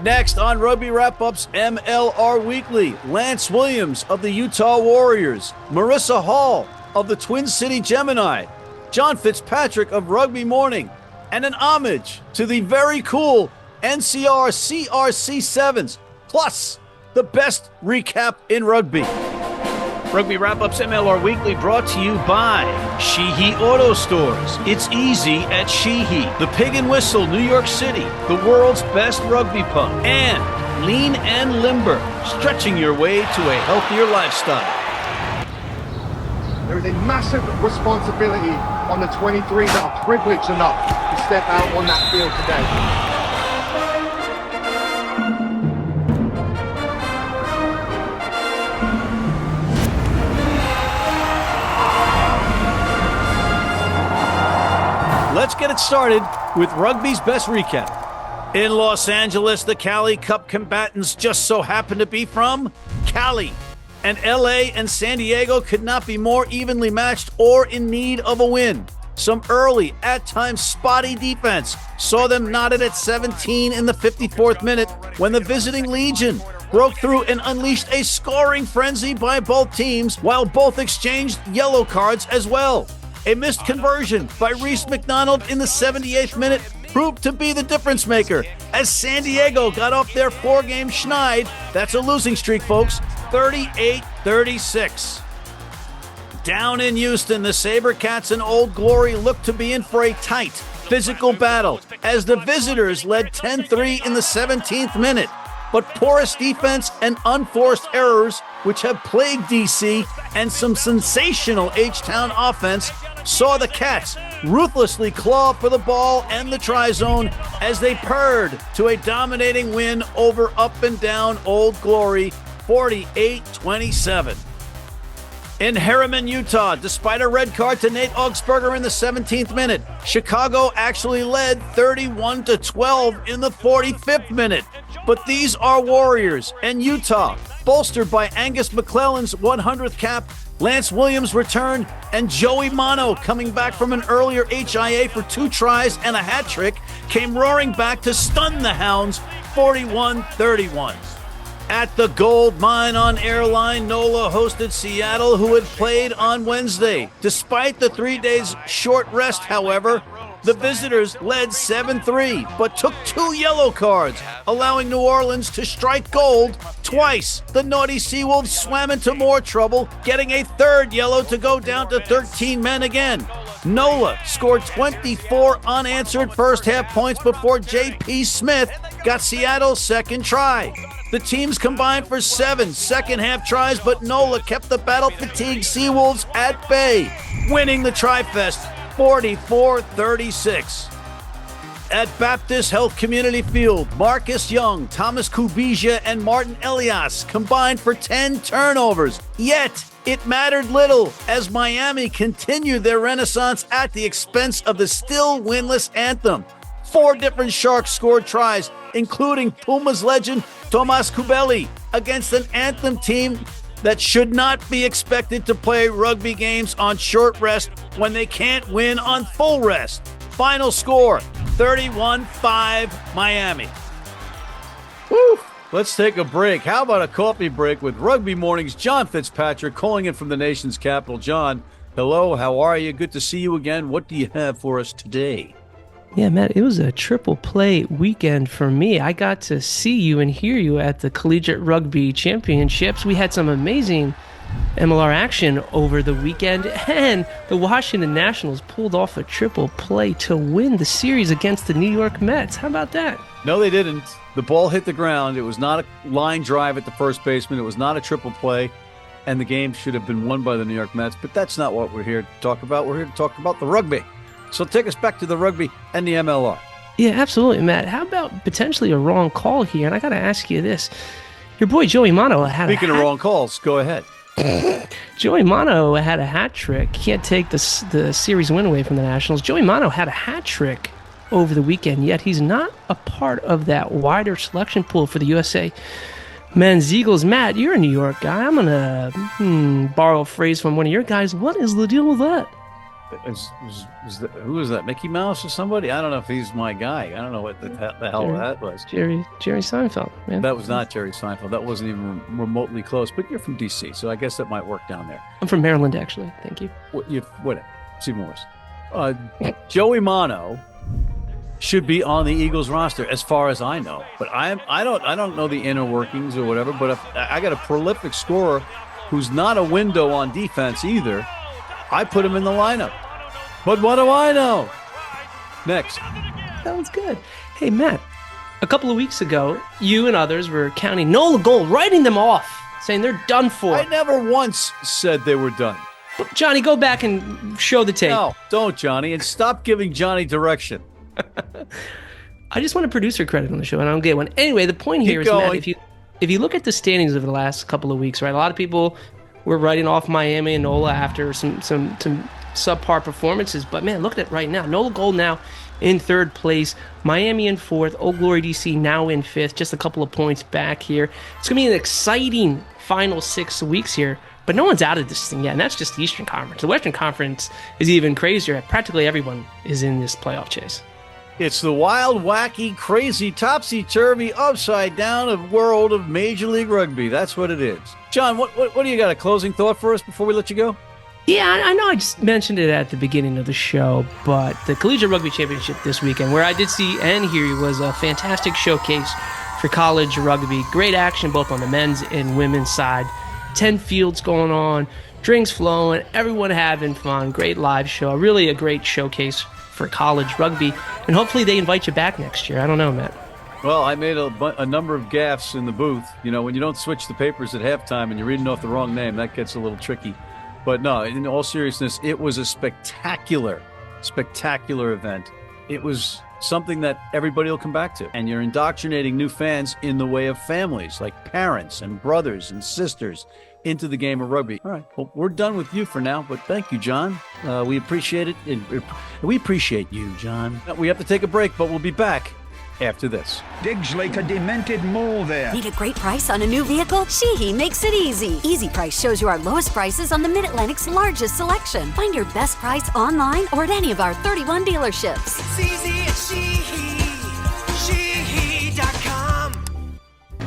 Next on Rugby Wrap-Up's MLR Weekly, Lance Williams of the Utah Warriors, Marissa Hall of the Twin City Gemini, John Fitzpatrick of Rugby Morning, and an homage to the very cool NCR CRC 7s, plus the best recap in rugby. Rugby Wrap-Up's MLR Weekly brought to you by Sheehy Auto Stores. It's easy at Sheehy. The Pig and Whistle, New York City, the world's best rugby pub. And Lean and Limber, stretching your way to a healthier lifestyle. There is a massive responsibility on the 23 that are privileged enough to step out on that field today. Let's get it started with rugby's best recap. In Los Angeles, the Cali Cup combatants just so happen to be from Cali. And LA and San Diego could not be more evenly matched or in need of a win. Some early, at times spotty defense saw them knotted at 17 in the 54th minute when the visiting Legion broke through and unleashed a scoring frenzy by both teams while both exchanged yellow cards as well. A missed conversion by Reese McDonald in the 78th minute proved to be the difference maker as San Diego got off their four-game schneid. That's a losing streak, folks. 38-36. Down in Houston, the SaberCats and Old Glory looked to be in for a tight, physical battle as the visitors led 10-3 in the 17th minute. But porous defense and unforced errors, which have plagued DC, and some sensational H-Town offense, saw the Cats ruthlessly claw for the ball and the try zone as they purred to a dominating win over up and down Old Glory, 48-27. In Harriman, Utah, despite a red card to Nate Augsburger in the 17th minute, Chicago actually led 31-12 in the 45th minute. But these are Warriors, and Utah, bolstered by Angus McClellan's 100th cap, Lance Williams returned, and Joey Mano, coming back from an earlier HIA for 2 tries and a hat trick, came roaring back to stun the Hounds 41-31. At the Gold Mine on Airline, NOLA hosted Seattle, who had played on Wednesday. Despite the 3 days short rest, however, the visitors led 7-3, but took 2 yellow cards, allowing New Orleans to strike gold twice. The naughty Seawolves swam into more trouble, getting a 3rd yellow to go down to 13 men again. NOLA scored 24 unanswered first-half points before J.P. Smith got Seattle's second try. The teams combined for 7 second-half tries, but NOLA kept the battle-fatigued Seawolves at bay, winning the Tri-Fest 44-36. At Baptist Health Community Field, Marcus Young, Thomas Kubija, and Martin Elias combined for 10 turnovers. Yet, it mattered little as Miami continued their renaissance at the expense of the still winless Anthem. 4 different Sharks scored tries, including Pumas legend Tomas Kubeli, against an Anthem team that should not be expected to play rugby games on short rest when they can't win on full rest. Final score, 31-5 Miami. Woo! Let's take a break. How about a coffee break with Rugby Morning's John Fitzpatrick calling in from the nation's capital. John, hello, how are you? Good to see you again. What do you have for us today? Yeah, Matt, it was a triple play weekend for me. I got to see you and hear you at the Collegiate Rugby Championships. We had some amazing MLR action over the weekend, and the Washington Nationals pulled off a triple play to win the series against the New York Mets. How about that? No, they didn't. The ball hit the ground. It was not a line drive at the first baseman. It was not a triple play, and the game should have been won by the New York Mets, but that's not what we're here to talk about. We're here to talk about the rugby. So take us back to the rugby and the MLR. Yeah, absolutely, Matt. How about potentially a wrong call here? And I got to ask you this. Your boy Joey Mano had Speaking of wrong calls, go ahead. Joey Mano had a hat trick. He had to take the series win away from the Nationals. Joey Mano had a hat trick over the weekend, yet he's not a part of that wider selection pool for the USA Men's Eagles. Matt, you're a New York guy. I'm going to borrow a phrase from one of your guys. What is the deal with that? Who was that? Mickey Mouse or somebody? I don't know if he's my guy. I don't know what the hell that was. Jerry Seinfeld, man. That was not Jerry Seinfeld. That wasn't even remotely close. But you're from D.C., so I guess that might work down there. I'm from Maryland, actually. Thank you. Whatever. It's even worse. Joey Mano should be on the Eagles roster, as far as I know. But I don't know the inner workings or whatever. But if I got a prolific scorer who's not a window on defense either, I put him in the lineup. But what do I know? Next. Sounds good. Hey, Matt, a couple of weeks ago, you and others were counting NOLA gold, writing them off, saying they're done for. I never once said they were done. Johnny, go back and show the tape. No, don't, Johnny, and stop giving Johnny direction. I just want a producer credit on the show, and I don't get one. Anyway, the point here is, Matt, if you look at the standings over the last couple of weeks, right, a lot of people were writing off Miami and NOLA after some subpar performances. But, man, look at it right now. NOLA Gold now in third place. Miami in fourth. Old Glory DC now in fifth. Just a couple of points back here. It's going to be an exciting final 6 weeks here. But no one's out of this thing yet, and that's just the Eastern Conference. The Western Conference is even crazier. Practically everyone is in this playoff chase. It's the wild, wacky, crazy, topsy-turvy, upside-down world of Major League Rugby. That's what it is. John, what do you got? A closing thought for us before we let you go? Yeah, I know I just mentioned it at the beginning of the show, but the Collegiate Rugby Championship this weekend, where I did see and hear you, was a fantastic showcase for college rugby. Great action both on the men's and women's side. 10 fields going on, drinks flowing, everyone having fun. Great live show. Really a great showcase for college rugby, and hopefully they invite you back next year. I don't know, Matt. Well, I made a number of gaffes in the booth. You know, when you don't switch the papers at halftime and you're reading off the wrong name, that gets a little tricky. But no, in all seriousness, it was a spectacular event. It was something that everybody will come back to. And you're indoctrinating new fans in the way of families, like parents and brothers and sisters, into the game of rugby. All right, well, we're done with you for now, but thank you, John. We appreciate it. We appreciate you, John. We have to take a break, but we'll be back after this. Digs like a demented mole there. Need a great price on a new vehicle? Sheehy makes it easy. Easy Price shows you our lowest prices on the Mid-Atlantic's largest selection. Find your best price online or at any of our 31 dealerships. It's easy at Sheehy.com.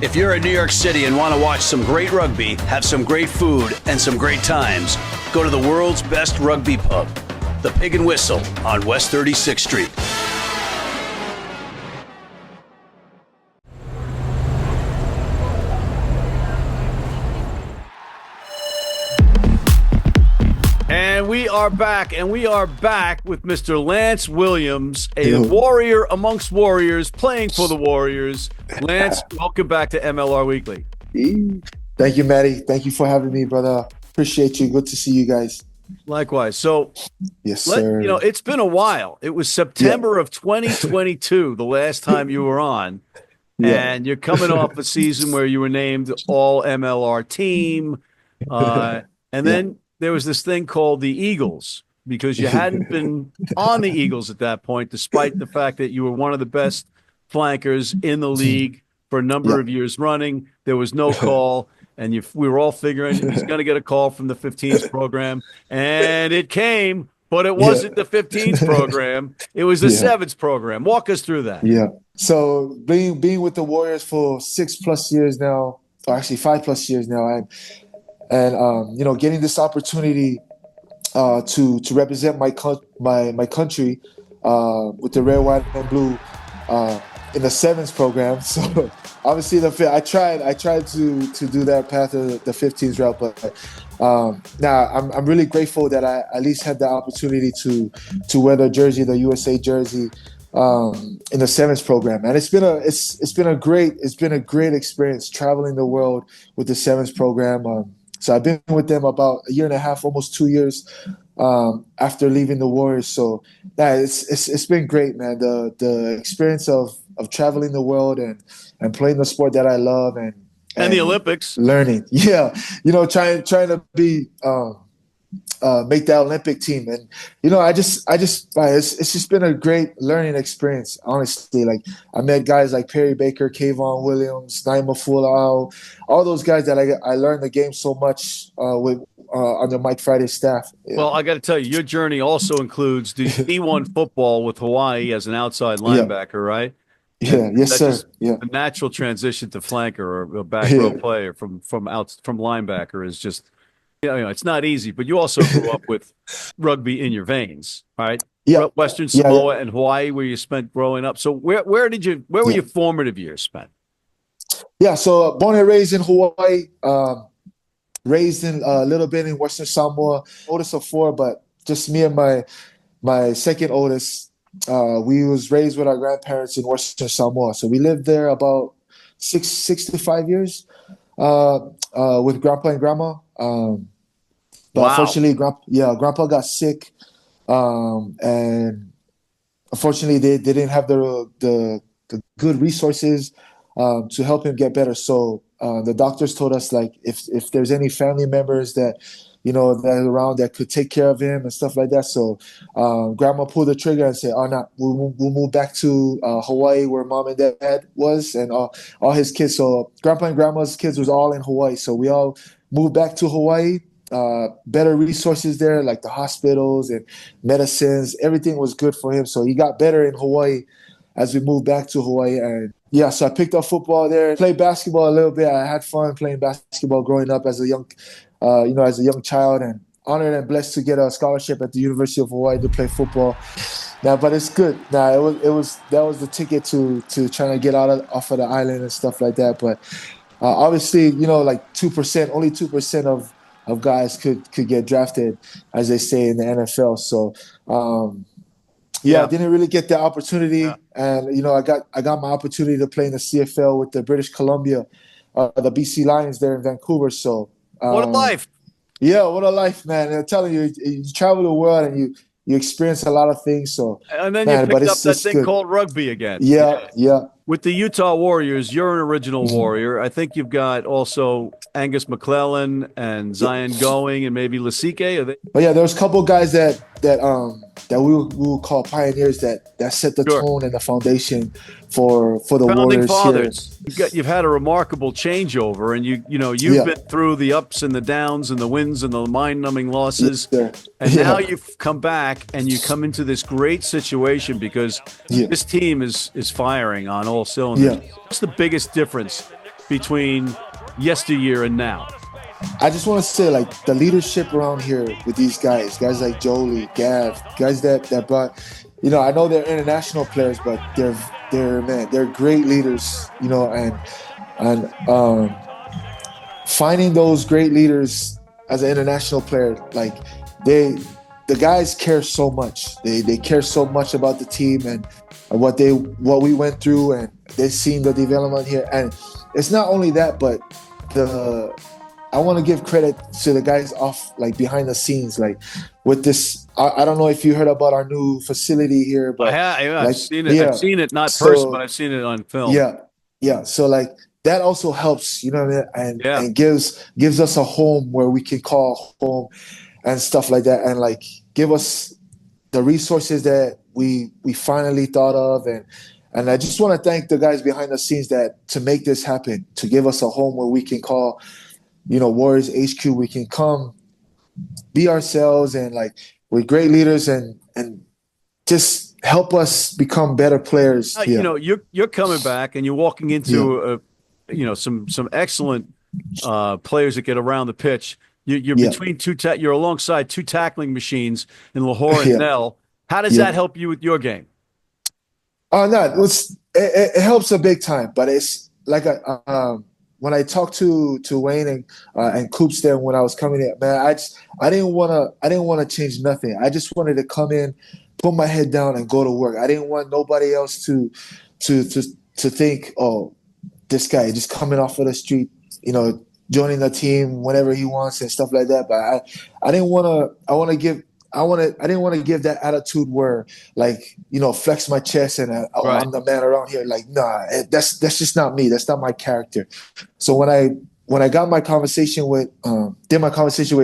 If you're in New York City and want to watch some great rugby, have some great food, and some great times, go to the world's best rugby pub, the Pig and Whistle on West 36th Street. And we are back with Mr. Lance Williams, a warrior amongst warriors, playing for the Warriors. Lance, welcome back to MLR Weekly. Thank you, Matty. Thank you for having me, brother. Appreciate you. Good to see you guys. Likewise. So, yes, sir. It's been a while. It was September of 2022, the last time you were on. Yeah. And you're coming off a season where you were named All MLR Team. And then there was this thing called the Eagles, because you hadn't been on the Eagles at that point, despite the fact that you were one of the best flankers in the league for a number of years running. There was no call, and we were all figuring he's going to get a call from the 15s program, and it came, but it wasn't the 15s program. It was the 7s program. Walk us through that. Yeah. So being with the Warriors for 6+ years now, or actually 5+ years now, and getting this opportunity to represent my country with the red, white, and blue in the 7s program. So obviously I tried to do that path of the 15s route, but now I'm really grateful that I at least had the opportunity to wear the jersey, the USA jersey, in the 7s program. And it's been a great experience traveling the world with the 7s program. So I've been with them about a year and a half, almost 2 years after leaving the Warriors. So it's been great, man. The experience of traveling the world and playing the sport that I love and the Olympics, learning. Yeah, trying to be make the Olympic team. And it's just been a great learning experience. Honestly, like I met guys like Perry Baker, Kayvon Williams, Naima Fulao, all those guys that I learned the game so much with under Mike Friday's staff. Yeah. Well, I got to tell you, your journey also includes the D1 football with Hawaii as an outside linebacker, right? Yeah, yes, sir. Yeah, a natural transition to flanker or a back row player from linebacker is just, it's not easy. But you also grew up with rugby in your veins, right? Yeah, Western Samoa and Hawaii, where you spent growing up. So where were your formative years spent? Yeah, so born and raised in Hawaii, raised in a little bit in Western Samoa. Oldest of 4, but just me and my second oldest. We was raised with our grandparents in Western Samoa, so we lived there about 6 to 5 years with Grandpa and Grandma. But unfortunately, Grandpa got sick, and unfortunately, they didn't have the good resources to help him get better. So the doctors told us, like, if there's any family members that that are around that could take care of him and stuff like that. So Grandma pulled the trigger and said, "Oh, no, we'll move back to Hawaii, where Mom and Dad was, and all his kids." So Grandpa and Grandma's kids was all in Hawaii. So we all moved back to Hawaii. Better resources there, like the hospitals and medicines. Everything was good for him. So he got better in Hawaii as we moved back to Hawaii. And so I picked up football there, played basketball a little bit. I had fun playing basketball growing up as a young child, and honored and blessed to get a scholarship at the University of Hawaii to play football. Now, but it's good. Now that was the ticket to trying to get off of the island and stuff like that. But obviously, like 2%, only 2% of guys could get drafted, as they say in the NFL. So I didn't really get the opportunity, and I got my opportunity to play in the CFL with the British Columbia, the BC Lions there in Vancouver. So. What a life. Yeah, what a life, man. And I'm telling you, you travel the world and you experience a lot of things. So, and then you picked up that thing called rugby again. Yeah. With the Utah Warriors, you're an original Warrior. I think you've got also Angus McClellan and Zion Going and maybe Lasike. But yeah, there's a couple of guys that we will call pioneers that set the tone and the foundation for the Founding Warriors fathers. here. You've had a remarkable changeover, and you've been through the ups and the downs and the wins and the mind-numbing losses. Yes, and now you've come back and you come into this great situation because this team is firing on all cylinders. Yeah. What's the biggest difference between yesteryear and now? I just want to say, like, the leadership around here with these guys like Jolie, Gav, guys that brought, I know they're international players, but they're great leaders, and finding those great leaders as an international player, like the guys care so much. They care so much about the team and what we went through, and they've seen the development here. And it's not only that, but I want to give credit to the guys behind the scenes, like with this. I don't know if you heard about our new facility here, but I've seen it. Yeah. I've seen it, not person, but I've seen it on film. Yeah. So like that also helps, and gives us a home where we can call home and stuff like that, and like give us the resources that we finally thought of, and I just want to thank the guys behind the scenes to make this happen, to give us a home where we can call, Warriors HQ. We can come, be ourselves, and like we're great leaders, and just help us become better players. You're coming back, and you're walking into some excellent players that get around the pitch. You're between you're alongside two tackling machines in Lahore and Nell. How does that help you with your game? It helps a big time, but it's like when I talked to Wayne and Coops there when I was coming in, man, I didn't want to change nothing. I just wanted to come in, put my head down, and go to work. I didn't want nobody else to think, oh, this guy just coming off of the street, joining the team whenever he wants and stuff like that. But I didn't want to. I didn't want to give that attitude where, like, flex my chest and I'm the man around here. Like, nah, that's just not me. That's not my character. So when I when I got my conversation with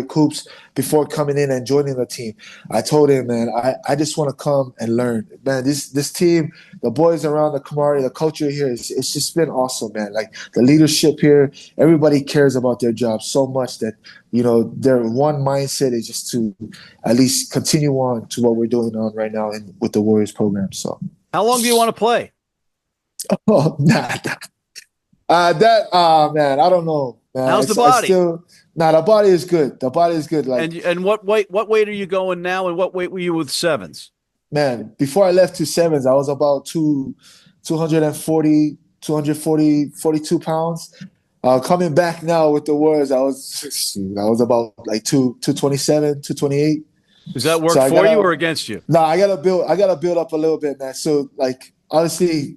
Coops before coming in and joining the team, I told him, man, I just want to come and learn. Man, this team, the boys around, the camaraderie, the culture here, it's just been awesome, man. Like the leadership here, everybody cares about their job so much that, their one mindset is just to at least continue on to what we're doing on right now with the Warriors program. So, how long do you want to play? Oh, nah. Man, I don't know, man. How's the body? The body is good. The body is good. Like, and what weight are you going now, and what weight were you with sevens? Man, before I left to sevens, I was about 42 pounds. Coming back now with the Warriors, I was about like 227, 228. Does that work for you or against you? No, I gotta build up a little bit, man. So like honestly,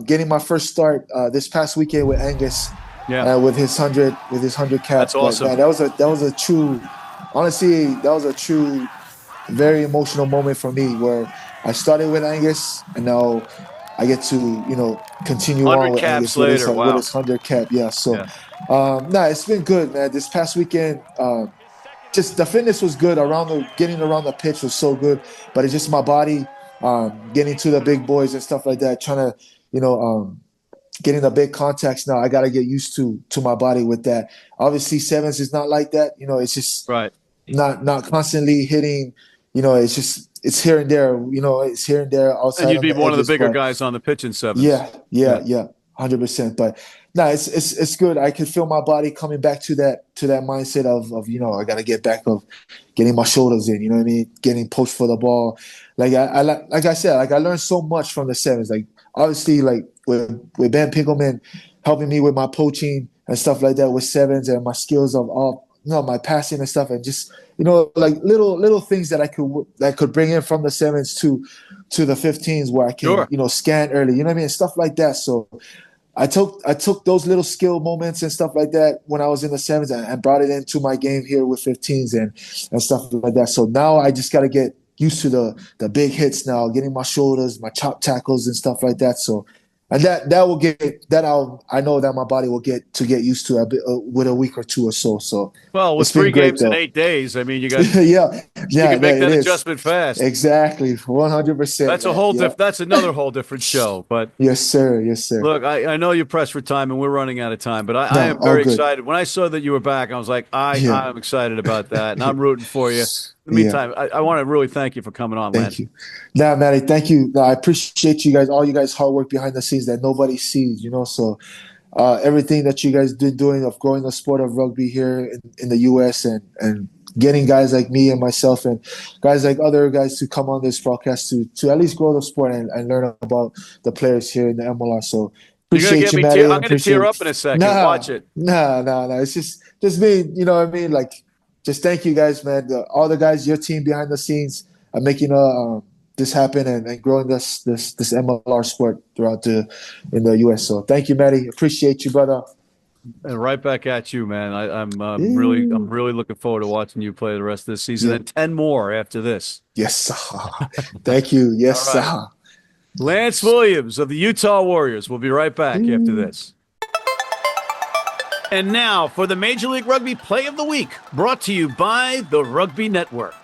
getting my first start this past weekend with Angus, with his 100 cap. That's awesome. Man, that was a true very emotional moment for me where I started with Angus and now I get to continue on with Angus with his 100 cap. Yeah, so it's been good, man. This past weekend, just the fitness was good. Getting around the pitch was so good, but it's just my body. Getting to the big boys and stuff like that, trying to, getting the big contacts now. I got to get used to my body with that. Obviously, sevens is not like that. It's just not constantly hitting. It's here and there. It's here and there outside. And you'd be one of the bigger guys on the pitch in sevens. Yeah, 100%. But no, it's good. I can feel my body coming back to that mindset of I got to get back of getting my shoulders in. You know what I mean? Getting pushed for the ball. Like I said, I learned so much from the sevens. Like obviously, like with Ben Pinkelman helping me with my poaching and stuff like that with sevens and my skills of all my passing and stuff, and just like little things that I could bring in from the sevens to the 15s where I can scan early. You know what I mean? Stuff like that. So I took those little skill moments and stuff like that when I was in the sevens and brought it into my game here with 15s and stuff like that. So now I just got to get used to the big hits now, getting my shoulders, my chop tackles and stuff like that. So, and I know that my body will get used to a bit, with a week or two or so. So, well, with 3 games in 8 days, I mean, you got you can make that adjustment fast. Exactly, 100%. That's a whole that's another whole different show. But yes, sir. Look, I know you're pressed for time, and we're running out of time. But I am very excited. When I saw that you were back, I was like, I'm excited about that, and I'm rooting for you. In the meantime, I want to really thank you for coming on, man. Thank you. Nah, Matty, thank you. I appreciate you guys, all you guys' hard work behind the scenes that nobody sees, So everything that you guys been doing of growing the sport of rugby here in the U.S. and getting guys like me and myself and guys like other guys to come on this broadcast to at least grow the sport and learn about the players here in the MLR. So appreciate you, Matty. I'm going to tear up in a second. Watch it. No. It's just me, you know what I mean? Like, just thank you guys, man. All the guys, your team behind the scenes are making this happen and growing this MLR sport in the US. So thank you, Matty. Appreciate you, brother. And right back at you, man. I'm really looking forward to watching you play the rest of this season and 10 more after this. Yes, sir. Thank you. Yes, right. sir. Lance Williams of the Utah Warriors. We'll be right back after this. And now for the Major League Rugby Play of the Week, brought to you by the Rugby Network.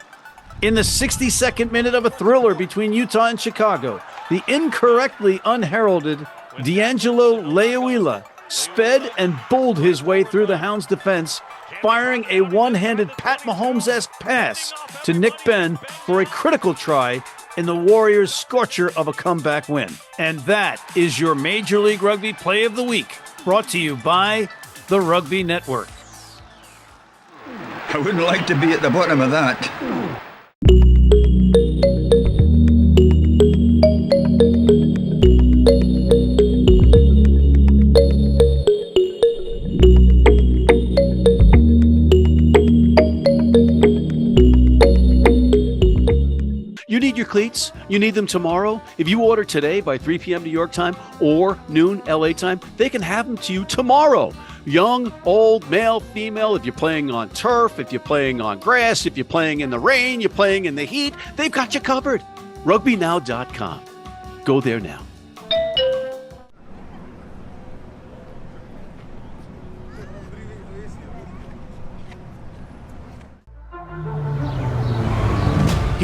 In the 62nd minute of a thriller between Utah and Chicago, the incorrectly unheralded D'Angelo Leoila sped and bowled his way through the Hounds' defense, firing a one-handed Pat Mahomes-esque pass to Nick Benn for a critical try in the Warriors' scorcher of a comeback win. And that is your Major League Rugby Play of the Week, brought to you by the Rugby Network. I wouldn't like to be at the bottom of that. You need your cleats? You need them tomorrow? If you order today by 3 p.m. New York time or noon LA time, they can have them to you tomorrow. Young, old, male, female, if you're playing on turf, if you're playing on grass, if you're playing in the rain, you're playing in the heat, they've got you covered. RugbyNow.com. Go there now.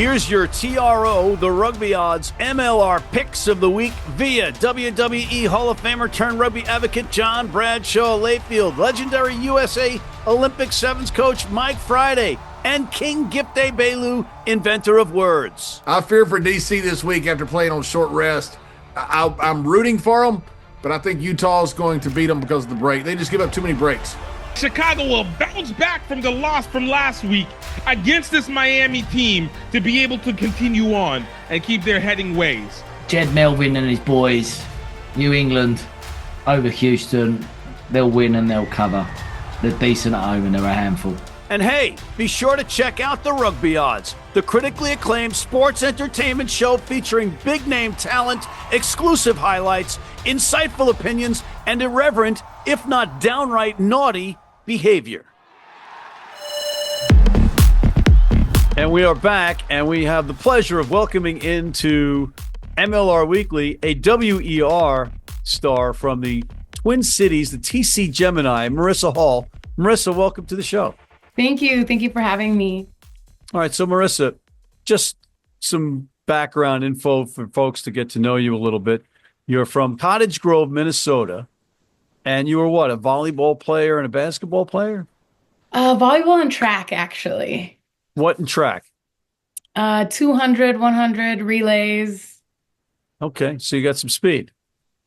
Here's your TRO, the Rugby Odds MLR picks of the week via WWE Hall of Famer turned rugby advocate John Bradshaw Layfield, legendary USA Olympic Sevens coach Mike Friday, and King Gifte Belu, inventor of words. I fear for DC this week after playing on short rest. I'm rooting for them, but I think Utah's going to beat them because of the break. They just give up too many breaks. Chicago will bounce back from the loss from last week against this Miami team to be able to continue on and keep their heading ways. Jed Melvin and his boys, New England over Houston, they'll win and they'll cover. They're decent at home and they're a handful. And hey, be sure to check out the Rugby Odds, the critically acclaimed sports entertainment show featuring big-name talent, exclusive highlights, insightful opinions, and irreverent, if not downright naughty, behavior. And we are back, and we have the pleasure of welcoming into MLR Weekly a WER star from the Twin Cities, the TC Gemini, Marissa Hall. Marissa, welcome to the show. Thank you. Thank you for having me. All right. So, Marissa, just some background info for folks to get to know you a little bit. You're from Cottage Grove, Minnesota, and you were what, a volleyball player and a basketball player? Volleyball and track, actually. What in track? 200, 100, relays. Okay. So you got some speed.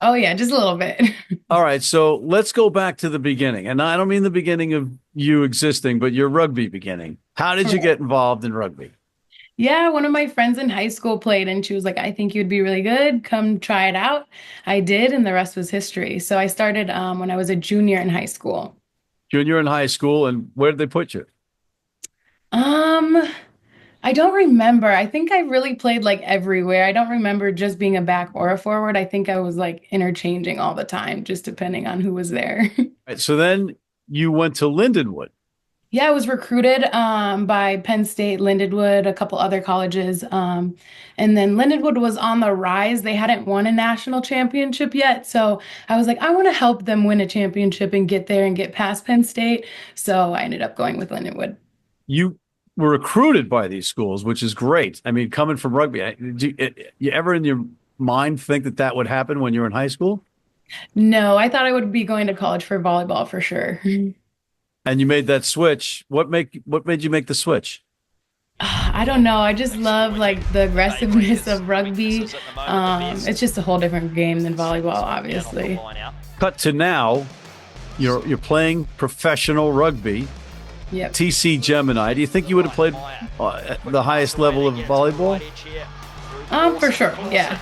Oh, yeah, just a little bit. All right. So let's go back to the beginning. And I don't mean the beginning of you existing, but your rugby beginning. How did you get involved in rugby? Yeah, one of my friends in high school played, and she was like, I think you'd be really good. Come try it out. I did, and the rest was history. So I started when I was a junior in high school. Junior in high school, and where did they put you? I don't remember. I think I really played like everywhere. I don't remember just being a back or a forward. I think I was like interchanging all the time, just depending on who was there. Right, so then you went to Lindenwood. Yeah, I was recruited by Penn State, Lindenwood, a couple other colleges. And then Lindenwood was on the rise. They hadn't won a national championship yet. So I was like, I want to help them win a championship and get there and get past Penn State. So I ended up going with Lindenwood. You were recruited by these schools, which is great. I mean, coming from rugby, did you ever in your mind think that that would happen when you were in high school? No, I thought I would be going to college for volleyball for sure. And you made that switch. What made you make the switch? I don't know. I just love like the aggressiveness of rugby. It's just a whole different game than volleyball, obviously. Cut to now, you're playing professional rugby. Yep. TC Gemini. Do you think you would have played at the highest level of volleyball? For sure. Yeah.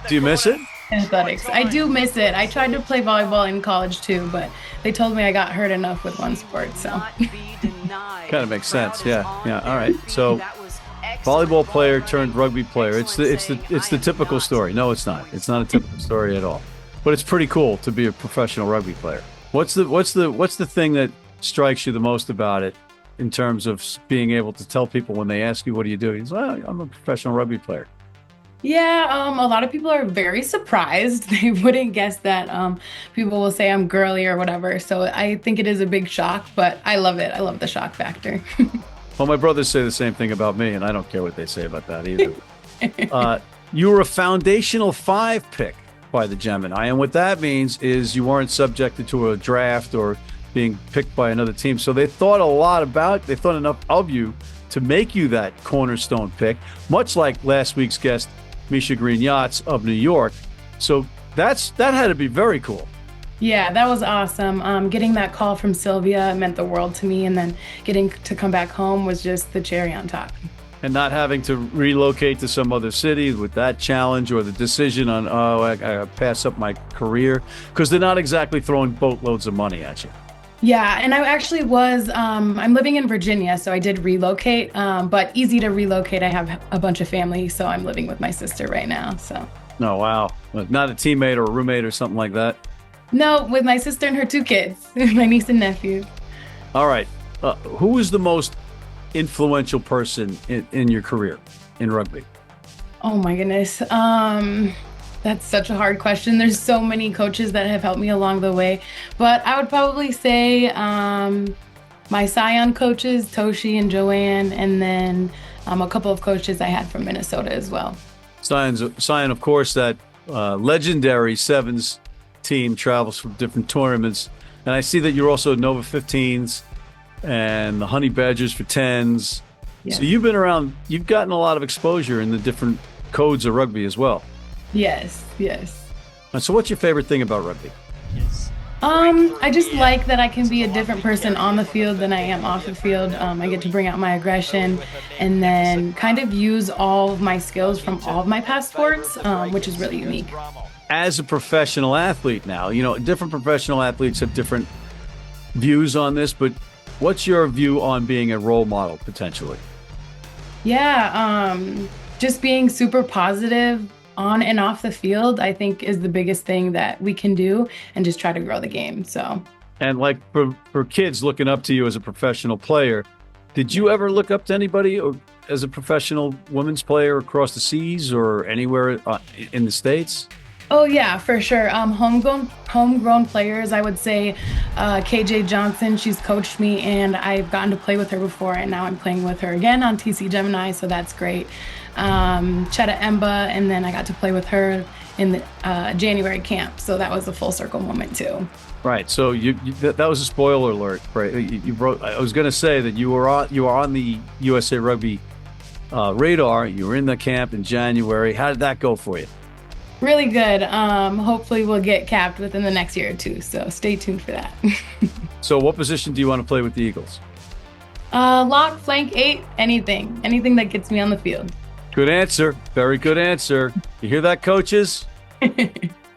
Do you miss it? Athletics. I do miss it. I tried to play volleyball in college too, but they told me I got hurt enough with one sport, so. Kind of makes sense. Yeah. All right. So, volleyball player turned rugby player. It's the typical story. No, it's not. It's not a typical story at all. But it's pretty cool to be a professional rugby player. What's the thing that strikes you the most about it in terms of being able to tell people when they ask you, what do you do? You say, well, I'm a professional rugby player. Yeah, a lot of people are very surprised. They wouldn't guess that people will say I'm girly or whatever. So I think it is a big shock, but I love it. I love the shock factor. Well, my brothers say the same thing about me, and I don't care what they say about that either. You were a foundational 5 pick by the Gemini, and what that means is you weren't subjected to a draft or being picked by another team. So they thought enough of you to make you that cornerstone pick, much like last week's guest, Misha Green Yachts of New York. So that had to be very cool. Yeah, that was awesome. Getting that call from Sylvia meant the world to me, and then getting to come back home was just the cherry on top. And not having to relocate to some other city with that challenge or the decision on, I pass up my career, because they're not exactly throwing boatloads of money at you. Yeah, and I actually was, I'm living in Virginia, so I did relocate, but easy to relocate. I have a bunch of family, so I'm living with my sister right now, so. Oh, wow. Not a teammate or a roommate or something like that? No, with my sister and her 2 kids, my niece and nephew. All right. Who is the most influential person in your career in rugby? Oh, my goodness. That's such a hard question. There's so many coaches that have helped me along the way, but I would probably say my Scion coaches, Toshi and Joanne, and then a couple of coaches I had from Minnesota as well. Sign, of course, that legendary sevens team travels from different tournaments. And I see that you're also Nova 15s and the Honey Badgers for 10s. Yeah. So you've been around, you've gotten a lot of exposure in the different codes of rugby as well. Yes. And so what's your favorite thing about rugby? I just like that I can be a different person on the field than I am off the field. I get to bring out my aggression and then kind of use all of my skills from all of my past sports, which is really unique. As a professional athlete now, different professional athletes have different views on this, but what's your view on being a role model potentially? Yeah, just being super positive on and off the field, I think is the biggest thing that we can do, and just try to grow the game. So, and like for kids looking up to you as a professional player, did you ever look up to anybody as a professional women's player across the seas or anywhere in the States? Oh yeah, for sure. Homegrown players, I would say KJ Johnson, she's coached me and I've gotten to play with her before, and now I'm playing with her again on TC Gemini, so that's great. Chetta Emba, and then I got to play with her in the January camp, so that was a full circle moment too. Right. So that was a spoiler alert, right? You wrote. I was going to say that you were on the USA Rugby radar. You were in the camp in January. How did that go for you? Really good. Hopefully we'll get capped within the next year or two, so stay tuned for that. So what position do you want to play with the Eagles? Lock, flank, 8, anything that gets me on the field. Good answer. Very good answer. You hear that, coaches?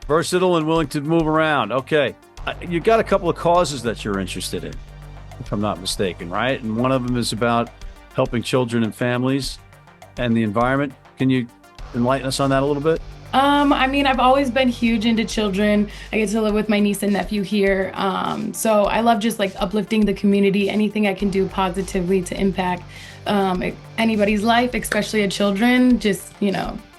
Versatile and willing to move around. Okay. You got a couple of causes that you're interested in, if I'm not mistaken, right? And one of them is about helping children and families and the environment. Can you enlighten us on that a little bit? I've always been huge into children. I get to live with my niece and nephew here. So I love just like uplifting the community, anything I can do positively to impact anybody's life, especially a children, just,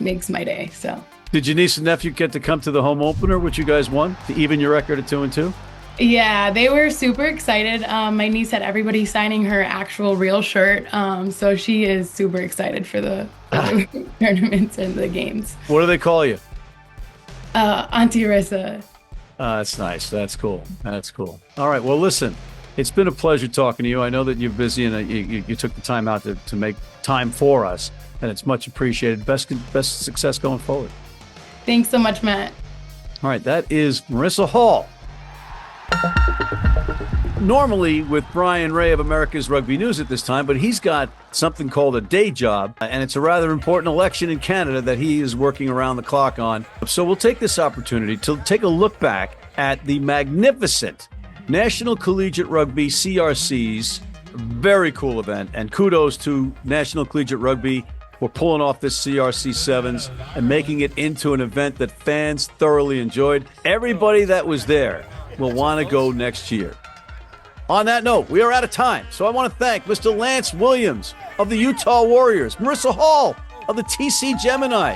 makes my day. So. Did your niece and nephew get to come to the home opener, which you guys won, to even your record at 2-2? Yeah, they were super excited. My niece had everybody signing her actual real shirt. So she is super excited for the tournaments and the games. What do they call you? Auntie Marissa. That's nice. That's cool. All right. Well, listen, it's been a pleasure talking to you. I know that you're busy and you took the time out to make time for us, and it's much appreciated. Best success going forward. Thanks so much, Matt. All right. That is Marissa Hall. Normally with Bryan Ray of America's Rugby News at this time, but he's got something called a day job, and it's a rather important election in Canada that he is working around the clock on. So we'll take this opportunity to take a look back at the magnificent National Collegiate Rugby CRC's very cool event, and kudos to National Collegiate Rugby for pulling off this CRC Sevens and making it into an event that fans thoroughly enjoyed. Everybody that was there will want to go next year. On that note, we are out of time, so I want to thank Mr. Lance Williams of the Utah Warriors, Marissa Hall of the TC Gemini,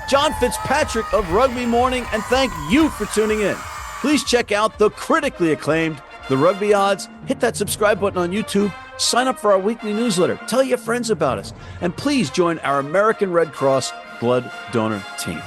John Fitzpatrick of Rugby Morning, and thank you for tuning in. Please check out the critically acclaimed The Rugby Odds. Hit that subscribe button on YouTube. Sign up for our weekly newsletter. Tell your friends about us. And please join our American Red Cross blood donor team.